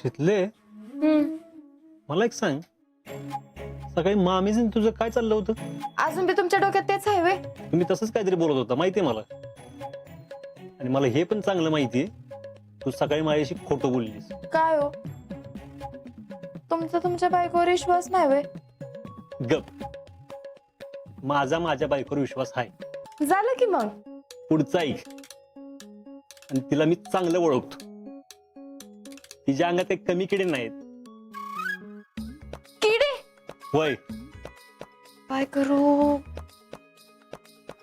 शितले मला एक सांग, सकाळी मामीचं तुझं काय चाललं होतं? अजून बी तुमच्या डोक्यात तेच आहे वे? तुम्ही तसंच काहीतरी बोलत होता माहितीये मला. आणि मला हे पण चांगलं माहितीये तू सकाळी माझ्याशी खोटं बोललीस. काय हो, तुमचा तुमच्या बायकोवर विश्वास नाही वे? गप. माझ्या बायकोवर विश्वास आहे. झालं की मग. पुढचा ऐक. आणि तिला मी चांगलं ओळखतो. तिच्या अंगात एक कमी किडे नाहीत. किडे? होय. काय करू?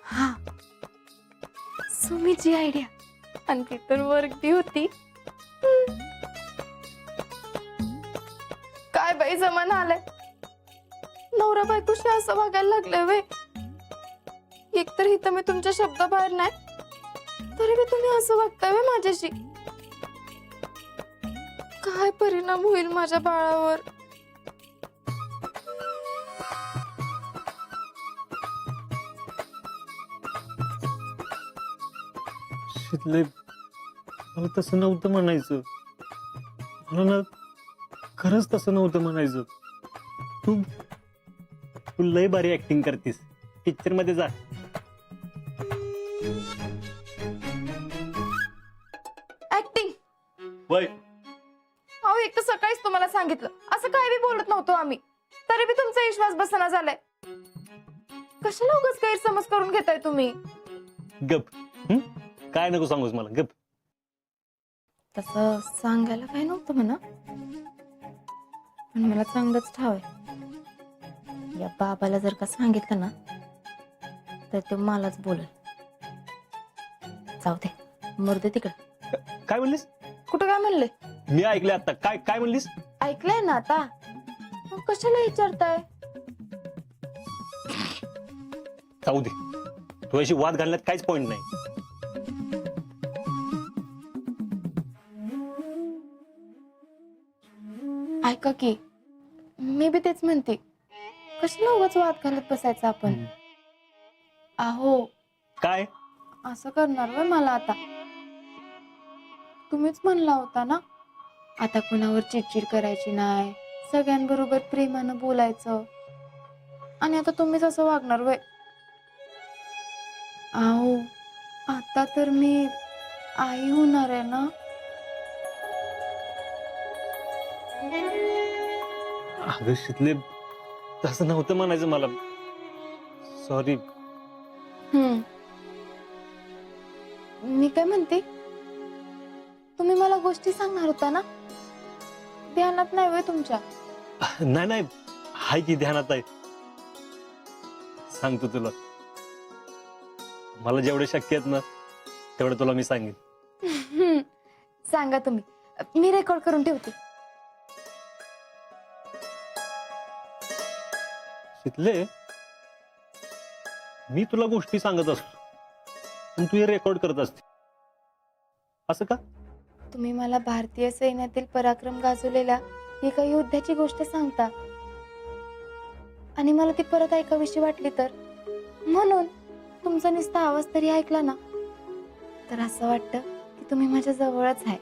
हा, सुमीची आयडिया. आणि ती तर वर्गदी होती. काय बाई जमान आलाय. नवरा बायकोशी असं वागायला लागलंय वे. एकतर इथं मी तुमच्या शब्दाबाहेर नाही, तरी बी तुम्ही असं वागताय वे माझ्याशी. काय परिणाम होईल माझ्या बाळावर? शितले, मला तसं नव्हतं म्हणायचं. मला ना खरंच तसं नव्हतं म्हणायचं. तू तू लय भारी ऍक्टिंग करतीस. पिक्चर मध्ये जा. ऍक्टिंग? वय. अहो, एक तर सकाळीच तुम्हाला सांगितलं असं काय बी बोलत नव्हतो आम्ही, तरी बी तुमचा विश्वास बसना झालाय. कशाला उगाच गैरसमज करून घेताय तुम्ही? गप. काय नको सांगूस मला. गप. तसं सांगायला काय नव्हतं म्हणा, पण मला चांगलंच ठाव आहे. या बाबाला जर का सांगितलं ना तर तो मलाच बोलेल. जाऊ दे, मरू दे तिकडे. काय म्हणलीस? कुठं काय म्हणले? मी ऐकले आता. काय काय म्हणलीस? ऐकलंय ना आता. मग कशाला विचारताय? जाऊ दे. तू अशी वाद घालण्यात काहीच पॉइंट नाही. ऐका की, मी बी तेच म्हणते, कशाला उगाच वाद घालत बसायचं आपण. अहो, काय? असं करणार व्हय मला आता? तुम्हीच म्हणला होता ना, आता कोणावर चिडचिड करायची नाही, सगळ्यांबरोबर प्रेमानं बोलायचं. आणि आता तुम्हीच असं वागणार व्हय? अहो, आता तर मी आई होणार आहे ना. अगं शितले, तसं नव्हतं म्हणायचं मला. सॉरी. मी काय म्हणते, तुम्ही मला गोष्टी सांगणार होता ना, ध्यानात नाही व्हय तुमच्या? नाही नाही, हाय की ध्यानात आहे. सांगतो तुला. मला जेवढे शक्य आहेत ना तेवढं तुला मी सांगेन. सांगा तुम्ही, मी रेकॉर्ड करून ठेवते. शितले, मी तुला गोष्टी सांगत असतो आणि तू हे रेकॉर्ड करत असते, असं का? तुम्ही मला भारतीय सैन्यातील पराक्रम गाजवलेल्या एका योद्ध्याची गोष्ट सांगता आणि मला ती परत ऐकावीशी वाटली तर, म्हणून तुमचा नुसता आवाज तरी ऐकला ना तर असं वाटतं की तुम्ही माझ्या जवळच आहे.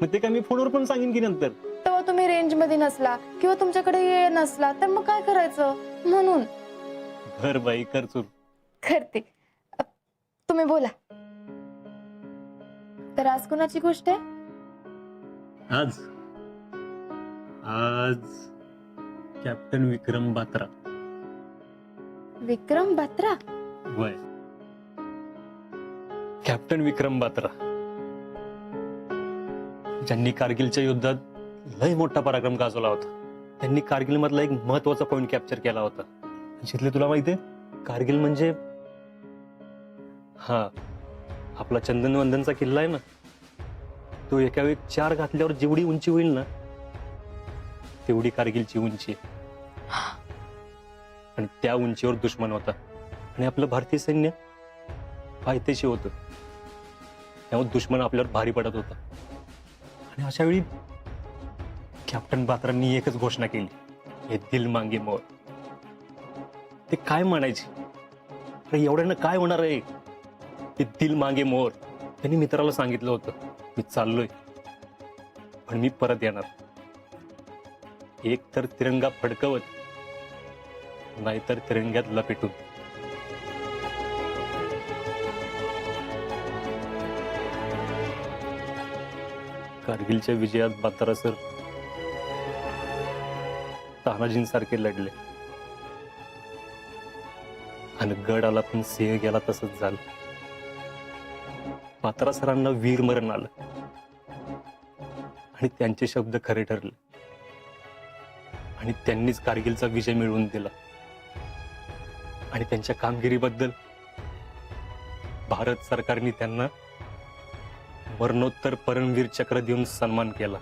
मग ते काय मी फोनवर पण सांगेन की नंतर. तेव्हा तुम्ही रेंज मध्ये नसला किंवा तुमच्याकडे वेळ नसला तर मग काय करायचं? म्हणून घर बाई कर चूर. करते. तुम्ही बोला. तर आज कोणाची गोष्ट आहे? आज आज कॅप्टन विक्रम बात्रा. विक्रम बात्रा? वय. कॅप्टन विक्रम बात्रा, ज्यांनी कारगिलच्या युद्धात लय मोठा पराक्रम गाजवला होता. त्यांनी कारगिल मधला एक महत्वाचा पॉइंट कॅप्चर केला होता. जिथले तुला माहितीये, कारगिल म्हणजे हा आपला चंदनवंदनचा किल्ला आहे ना, तो एका वेळी 4 घातल्यावर जेवढी उंची होईल ना तेवढी कारगिलची उंची आहे. आणि त्या उंचीवर दुश्मन होता आणि आपलं भारतीय सैन्य पायथ्याशी होतं. त्यामुळे दुश्मन आपल्यावर भारी पडत होता. आणि अशा वेळी कॅप्टन बात्रांनी एकच घोषणा केली, हे दिल मांगे मोर. ते काय म्हणायचे? अरे एवढ्यानं काय होणार आहे? ते दिल मांगे मोर. त्यांनी मित्राला सांगितलं होतं, मी चाललोय पण मी परत येणार. एक तर तिरंगा फडकवत, नाहीतर तिरंग्यात लपेटून. कारगिलच्या विजयात बातारा सर तानाजींसारखे लढले आणि गड आला पण सिंह गेला तसंच झालं. बातारा सरांना वीर मरण आलं आणि त्यांचे शब्द खरे ठरले आणि त्यांनीच कारगिलचा विजय मिळवून दिला. आणि त्यांच्या कामगिरीबद्दल भारत सरकारने त्यांना मरणोत्तर परमवीर चक्र देऊन सन्मान केला.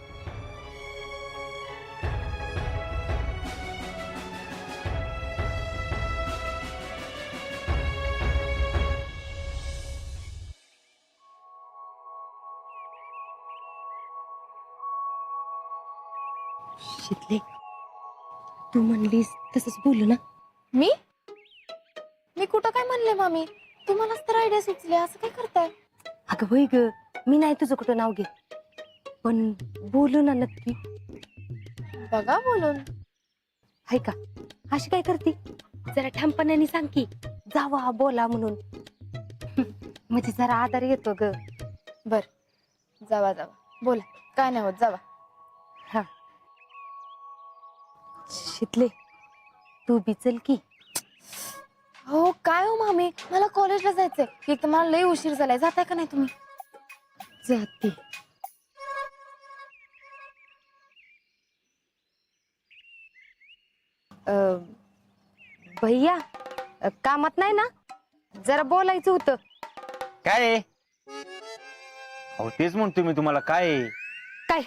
शितले, तू म्हणलीस तसंच बोलू ना. मी मी कुठं काय म्हणले मामी? तुम्हालाच तर आयडिया सुचले, असं काय करताय? अगं होय ग, मी नाही तुझं कुठं नाव घे, पण बोलू ना नक्की. बघा बोलून. हाय का? अशी काय करती? जरा ठामपणाने सांग की जावा बोला म्हणून. म्हणजे जरा आधार येतो ग. बर, जावा जावा, बोला, काय नाही होत, जावा. हा शितले, तू बी चल की. हो काय हो मामी, मला कॉलेजला जायचंय. एक तर मला लई उशीर झालाय. जाताय का नाही तुम्ही? जाते. भैया, कामात नाही ना? जरा बोलायचं होतं. काय आहे? अहो तेच म्हणतो मी तुम्हाला. काय आहे? काय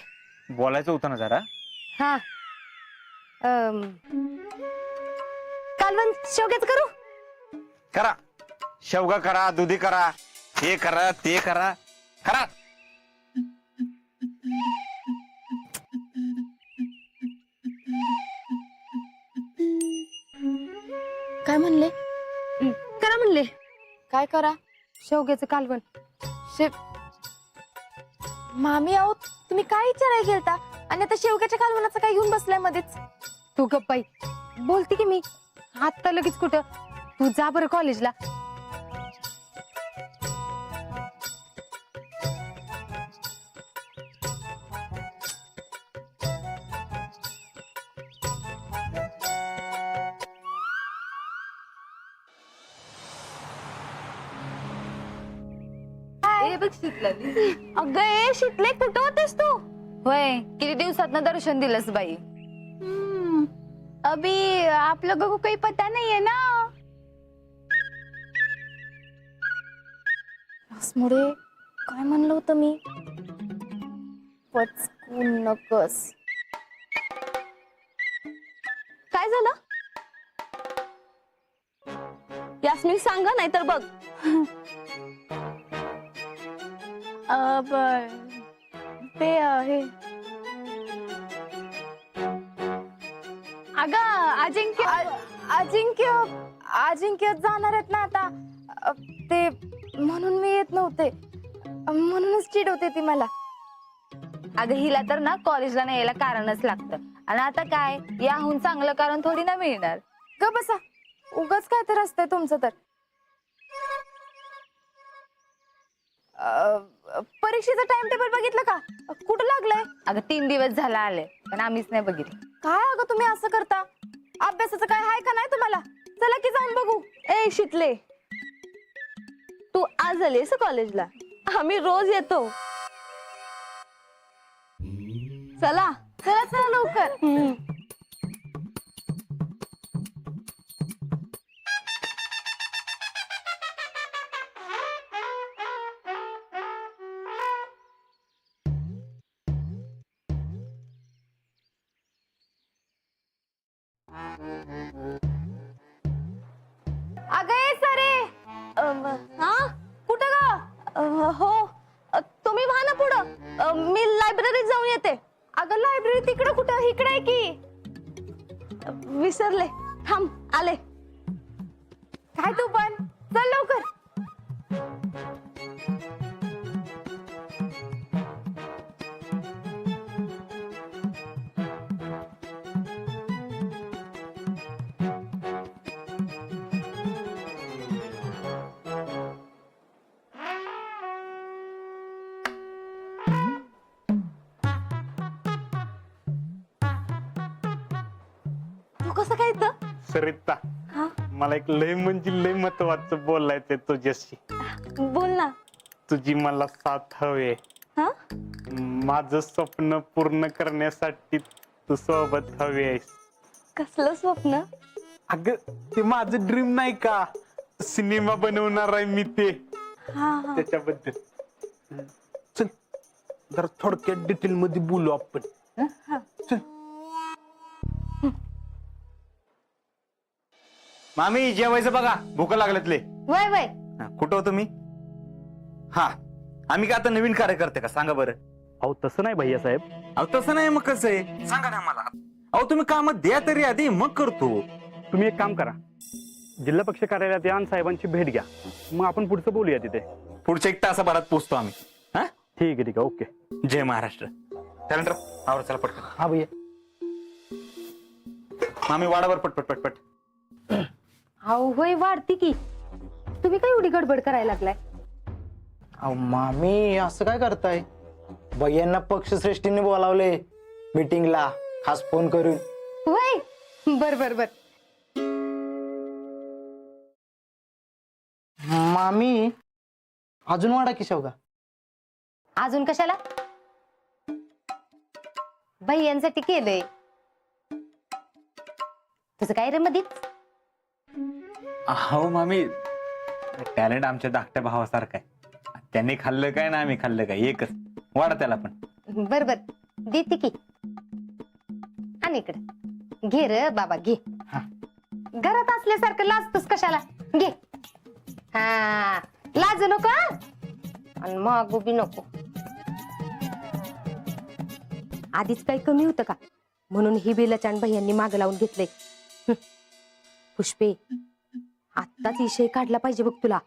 बोलायचं होतं ना जरा. हा कालवण शेवग्याच करू. करा, शेवगा करा, दुधी करा, हे करा, ते करा, करा. काय म्हणले? करा म्हणले. काय करा? शेवग्याचं कालवण. शेव मामी, आहो तुम्ही काय विचारायला गेलता आणि आता शेवग्याच्या कालवणाचं काय घेऊन बसलाय मध्येच? तू गप्प बाई, बोलते की मी. आता लगेच कुठं? तू जा बरं कॉलेजला. अगं ए शितले, कुठं होतेस तू? होय, किती दिवसात दर्शन दिलंस बाई. अभी आप लोगों को कोई पता नहीं है ना. मुळे काय म्हणलं होतं मी? पचकून नकस. काय झालं? यास्मिन सांगा नाही तर बघ. ते हे अगं अजिंक्य अजिंक्य अजिंक्य जाणार आहेत ना आता. ते म्हणून मी येत नव्हते, म्हणूनच चिडवते ती मला. अगं हिला तर ना कॉलेजला नाही यायला कारणच लागतं. आणि आता काय, याहून चांगलं कारण थोडी ना मिळणार. ग बसा, उगाच काय तर असतंय तुमचं तर. परीक्षेचं टाइम टेबल बघितलं का? कुठं लागलंय? अगं 3 दिवस झाला आले, पण आम्हीच नाही बघितलं. काय अगं तुम्ही असं करता? अभ्यासाचं काय हाय का नाही तुम्हाला? चला की जाऊन बघू. ए शितले, तू आज आलीस कॉलेजला? आम्ही रोज येतो. चला चला चला लवकर. अगं ए सरे, हा कुठं ग? हो, तुम्ही व्हा ना पुढं. मी लायब्ररीत जाऊन येते. अगं लायब्ररी तिकडं कुठं? इकडे आहे की. विसरले, थांब आले. काय तू पण चल लवकर. काय तर सरिता, हा मला एक लय म्हणजे लय महत्वाचं बोलायचंय तुझ्याशी. बोल ना. तुझी मला साथ हवे. हा माझं स्वप्न पूर्ण करण्यासाठी तू सोबत हवी आहेस. कसलं स्वप्न? अगं ते माझं ड्रीम नाही का, सिनेमा बनवणार आहे मी ते, हा हा त्याच्याबद्दल. चल जरा थोडक्यात डिटेल मध्ये बोलू आपण. चल. मामी जेवायचं बघा, भूक लागलेत लय. वय वय कुठं हो तुम्ही? हा, आम्ही का आता नवीन कार्यकर्ते का, सांगा बरं. अहो तसं नाही भैया साहेब. अहो तसं नाही, मग कसं आहे सांगा ना मला. अहो तुम्ही कामात द्या तरी आधी, मग करतो. तुम्ही एक काम करा, जिल्हा पक्ष कार्यालयात या आणि साहेबांची भेट घ्या, मग आपण पुढचं बोलूया तिथे. पुढच्या 1 तासाभरात पोहोचतो आम्ही. हा, ठीक आहे ओके. जय महाराष्ट्र. त्यानंतर आवर चला पटकन. हा भैया. मामी वाडावर पटपट पटपट. अहो होय वाढती की. तुम्ही काय एवढी गडबड करायला लागलाय? अहो मामी असं काय करताय? भैयांना पक्षश्रेष्ठीने बोलावले मीटिंगला, खास फोन करून. वय बर बर बर. मामी अजून वाढा की शेवगा. अजून कशाला? भैयांसाठी केलंय. तुझं काय रे मधीच? अहो मामी, टॅलेंट आमच्या धाकट्या भावासारखं आहे. त्यांनी खाल्लं काय ना आम्ही खाल्लं काय, एकच. वाढा त्याला पण. बर बर देते की. आणि इकडे घे र बाबा घे. घरात असल्यासारखं लाजतोस कशाला? घे. हा लाजू नको हा? आणि मागू बी नको. आधीच काही कमी होतं का म्हणून ही बेलचान भैयांनी माग लावून घेतलंय. पुष्पे आत्ताच विषय काढला पाहिजे बघ तुला.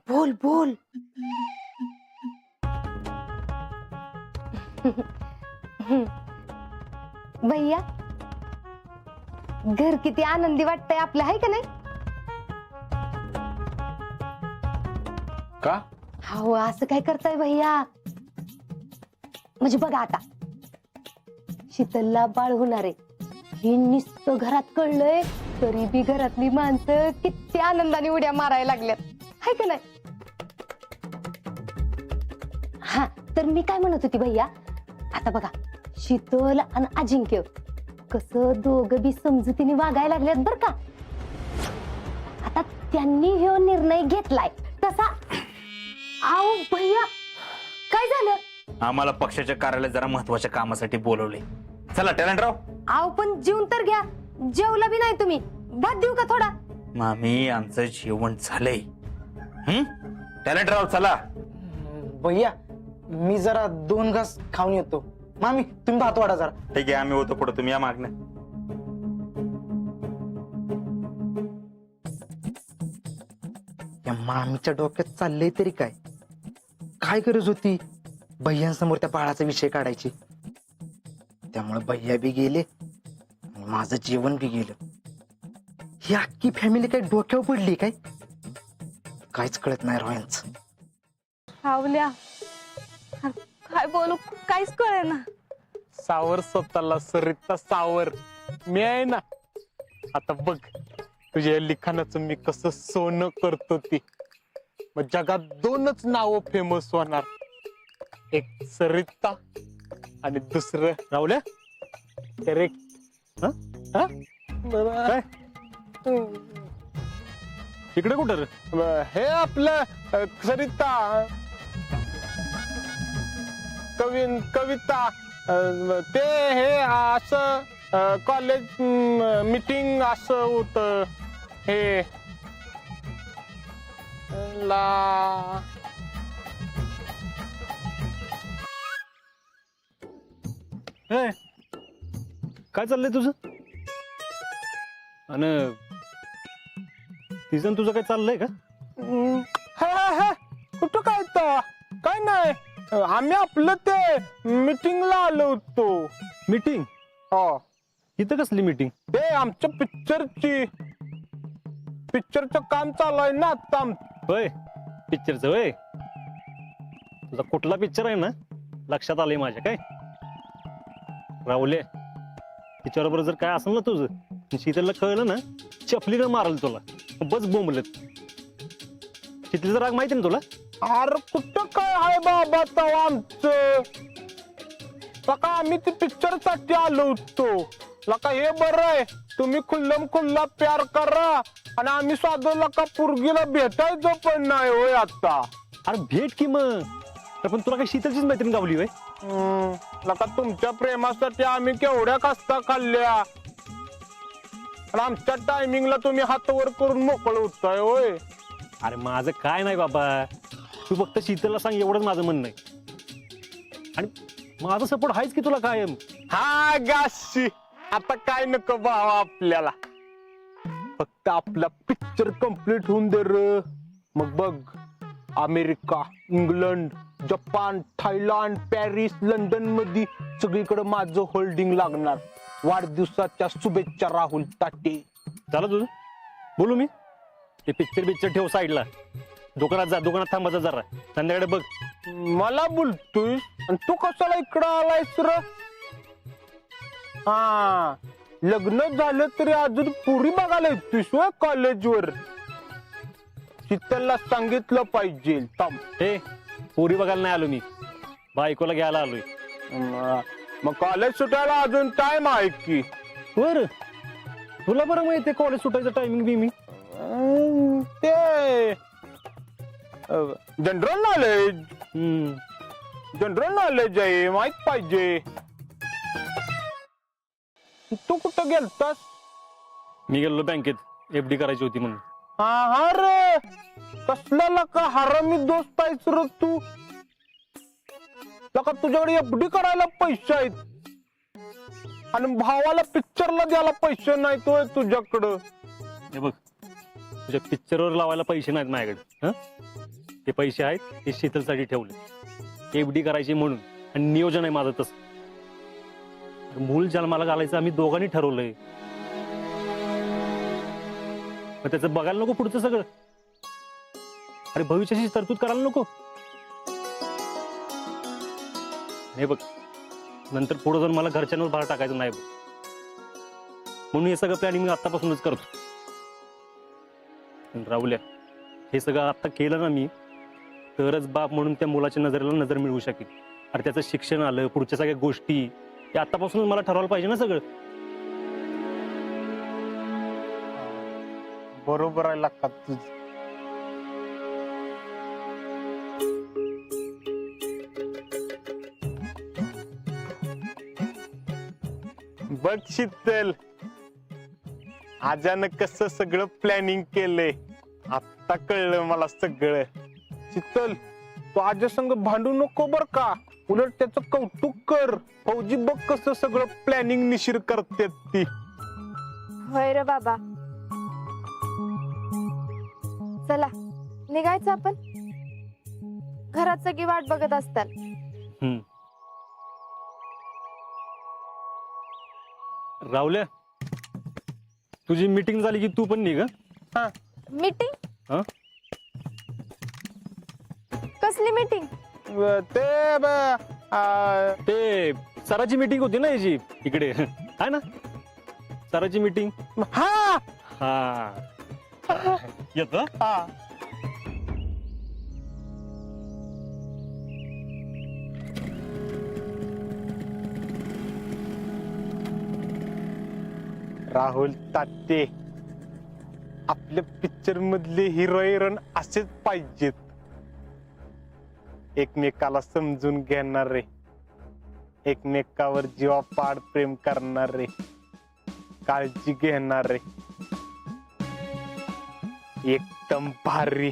बोल बोल. भैया घर किती आनंदी वाटतंय आपलं, आहे का नाही? का? हो असं काय करताय भैया? म्हणजे बघा आता शीतलला बाळ होणार आहे हे नुसतं घरात कळलंय तरी बी घरातली माणसं किती आनंदाने उड्या मारायला लागल्यात, आहे का नाही? हा तर मी काय म्हणत होती भैया, आता बघा शीतल आणि अजिंक्य कसं दोघं बी समजुतीने वागायला लागल्यात बर का. आता त्यांनी हे निर्णय घेतलाय तसा. आओ भैया काय झालं? आम्हाला पक्षाच्या कार्यालयात जरा महत्वाच्या कामासाठी बोलवले. चला टॅलेंटराव. आओ पण जेवून तर घ्या. जेवला बी नाही तुम्ही. भात देऊ का थोडा? मामी आमचं जेवण झालंय. टॅलेंटराव चला. भैया मी जरा 2 घास खाऊन येतो. मामी तुम्ही भात वाढा जरा. ठीक आहे, आम्ही होतो पुढे, तुम्ही या मागणं. या मामीच्या डोक्यात चाललंय तरी काय? काय गरज होती भैयांसमोर त्या बाळाचा विषय काढायची? त्यामुळे भैया बी गेले आणि माझं जेवण बी गेलं. ही अख्खी फॅमिली काय डोक्यावर पडली काय? काहीच कळत नाही रोयांचं. सावल्या काय बोलू काहीच कळेना. सावर स्वतःला सरिता सावर. मी आहे ना. आता बघ तुझ्या लिखाणाचं मी कसं सोनं करतो ती. मग जगात 2च नाव फेमस होणार, एक सरिता आणि दुसरं राहुल्या. करेक्ट. काय इकडे कुठं रे? हे आपलं सरिता कविता ते हे असं कॉलेज मीटिंग असं होत हे ला. ए, काय चाललंय तुझं? आणि तिचं तुझं काय चाललंय का? कुठं काय तर काय नाही, आम्ही आपलं ते मीटिंगला आलो होतो. मीटिंग? हो इथं कसली मीटिंग? ते आमच्या पिक्चरचं काम चालू आहे ना आता. होय पिक्चरचं होय. तुझा कुठला पिक्चर आहे ना लक्षात आलंय माझ्या. काय राहुले तिच्याबरोबर जर काय असेल ना तुझं शीतलला कळलं ना चपलीनं मारल तुला बस बोंबलत. शीतलचा राग माहिती ना तुला? अरे कुठं काय आहे बाबा तवा आमचं. लका आम्ही ते पिक्चर साठी आलो होतो. लका हे बरं आहे तुम्ही खुल्लम खुल्ला प्यार करा आणि आम्ही साधं लका पुरगीला भेटायचं पण नाही होय आता. अरे भेट की मग. अरे पण तुला काय शीतलचीच मैत्रीण गावली होय? लका तुमच्या प्रेमासाठी आम्ही केवढ्या कष्टा खाल्ल्या आणि आमच्या टायमिंगला तुम्ही हात वर करून मोकळ होताय होय. अरे माझं काय नाही बाबा, तू फक्त शीतलला सांग एवढंच माझं म्हणणं आहे. आणि माझा सपोर्ट आहेच की तुला कायम. हा गाशी आता काय नको भावा आपल्याला, फक्त आपला पिक्चर कम्प्लीट होऊन दे र. मग बघ America, England, Japan, Thailand, Paris, London मध्ये सगळीकडे माझं होल्डिंग लागणार. वाढदिवसाच्या शुभेच्छा राहुल ताटे. झालं तुझं? बोलू मी? ते पिक्चर ठेव साईडला. दुकानात जा, दुकानात थांबायचं जरा. संध्याकाळी बघ. मला बोलतोय आणि तू कशाला इकडं आलायस र? हा लग्न झालं तरी अजून पुरी बघायला येतोयस होय कॉलेजवर? शीतलला सांगितलं पाहिजे. थांब हे पोरी बघायला नाही आलो मी, बायकोला घ्यायला आलोय. मग कॉलेज सुटायला अजून टाइम आहे की? बर तुला बरं माहितीये कॉलेज सुटायचं टायमिंग बी मी. ते जनरल नॉलेज, जनरल नॉलेज आहे, माहित पाहिजे. तू कुठं गेलतास? मी गेलो बँकेत, FD करायची होती म्हणून. हा रे कसला लका हरामी दोस्त आहेस र तू. लका तुझ्याकडे FD करायला पैसे आहेत आणि भावाला पिक्चरला द्यायला पैसे नाहीत होय तुझ्याकडं. हे बघ तुझ्या पिक्चरवर लावायला पैसे नाहीत माझ्याकडे. ते पैसे आहेत ते शीतलसाठी ठेवले, FD करायची म्हणून. आणि नियोजन आहे माझं तसं. मूल जन्माला घालायचं आम्ही दोघांनी ठरवलंय. मग त्याचं बघायला नको पुढचं सगळं? अरे भविष्याची तरतूद करायला नको? हे बघ नंतर पुढे जाऊन मला घरच्यांवर भार टाकायचं नाही बघ. म्हणून हे सगळं प्लॅनिंग मी आतापासूनच करतो. राहुल्या हे सगळं आता केलं ना मी, तरच बाप म्हणून त्या मुलाच्या नजरेला नजर मिळवू शकेल. अरे त्याचं शिक्षण आलं, पुढच्या सगळ्या गोष्टी ते आतापासूनच मला ठरवायला पाहिजे ना सगळं. बरोबर आहे लका तुझ. बघ शीतल अचानक कसं सगळं प्लॅनिंग केलंय. आता कळलं मला सगळं. शीतल तू आजा संग भांडू नको बर का, उलट त्याचं कौतुक कर. फौजी बघ कसं सगळं प्लॅनिंग निशिर करते ती. होय रे बाबा. चला निघायचं आपण, घरात सगळी वाट बघत असतात. राहुल्या तुझी मीटिंग झाली की तू पण निघ. मीटिंग? कसली मीटिंग? ते सराची मीटिंग होती ना याची इकडे आहे ना, सराची मीटिंग. हा हा येतो. हा राहुल ताटे आपल्या पिक्चर मधले हिरो हिरोईन असेच पाहिजेत. एकमेकाला समजून घेणारे, एकमेकावर जीवापाड प्रेम करणारे, काळजी घेणारे, एकदम भारी.